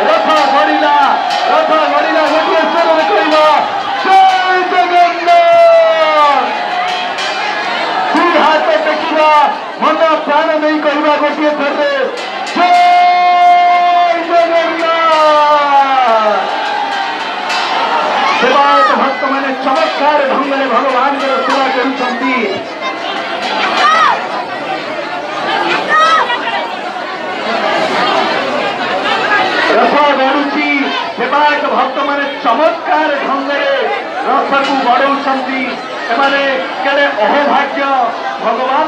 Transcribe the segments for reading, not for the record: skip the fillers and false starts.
रथ गड़िला गोटे स्वर में कहला जय जगन्नाथ दुई हाथ टेकिवा मन प्राण नहीं कहवा गोटे थर जय जगन्नाथ सेवायत भक्त मैंने चमत्कार ढंग में भगवान सेवा कर रथ गड़ुची सेवायत भक्त मैंने चमत्कार ढंग रथ को बढ़ाऊँगी एमाने केड़े अहोभाग्य भगवान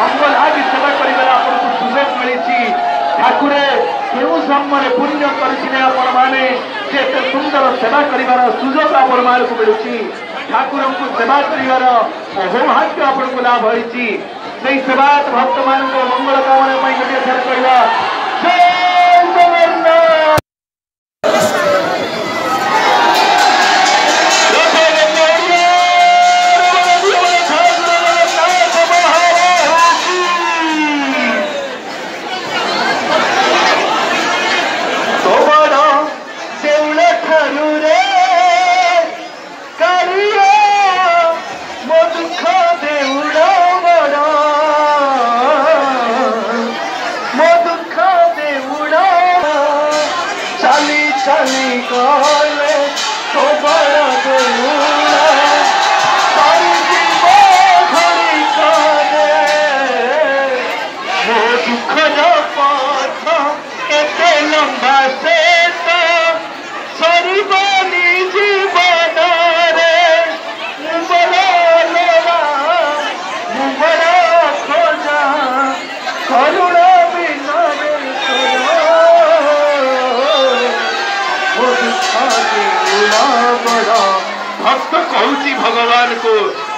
अंग लागी सेवा कर आपको सुजोग मिली ठाकुरे केउ जन्म पुण्य करते आपण मैंने सुंदर सेवा कर सुजोग आपण को मिलूँ ठाकुर को सेवा कर अहोभाग्य आपको लाभ होती सेवायत भक्त मान मंगल कामना गोटे थर कहला जय जगन्नाथ भक्त कहूँ भगवान को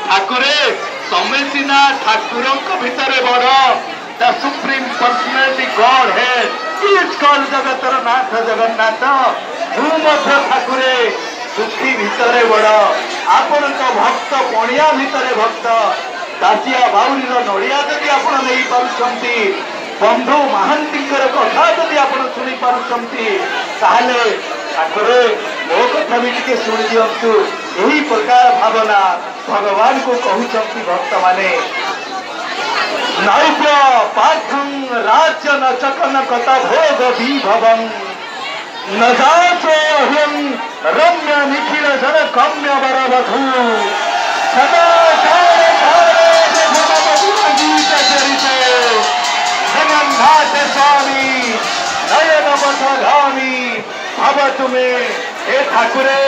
ठाकुरे तमें सीना ठाकुर भितर बड़ द सुप्रीम पर्सनालिटी गॉड है इज कॉल्ड जगतर नाथ जगन्नाथ मु ठाकुरे दुखी भितर बड़ आपण भक्त पणिया भितर भक्त दासिया बाउरी नड़िया जदि आप नहीं पार्टी बंधु महांती कथा जदि आप शुणी पार्टी ठाकुरे मो कथा भी टे शुणी दिंतु यही प्रकार भावना भगवान को कहते भक्त माने नैव्य पाठं राज्य न चकन कत भोग विभवं न जाचोऽहं रम्य निखिल जन कम्य वरवधू सदा गीत चरिते जगन्नाथ स्वामी नयन पथगामी भव तुम्हें हे ठाकुरे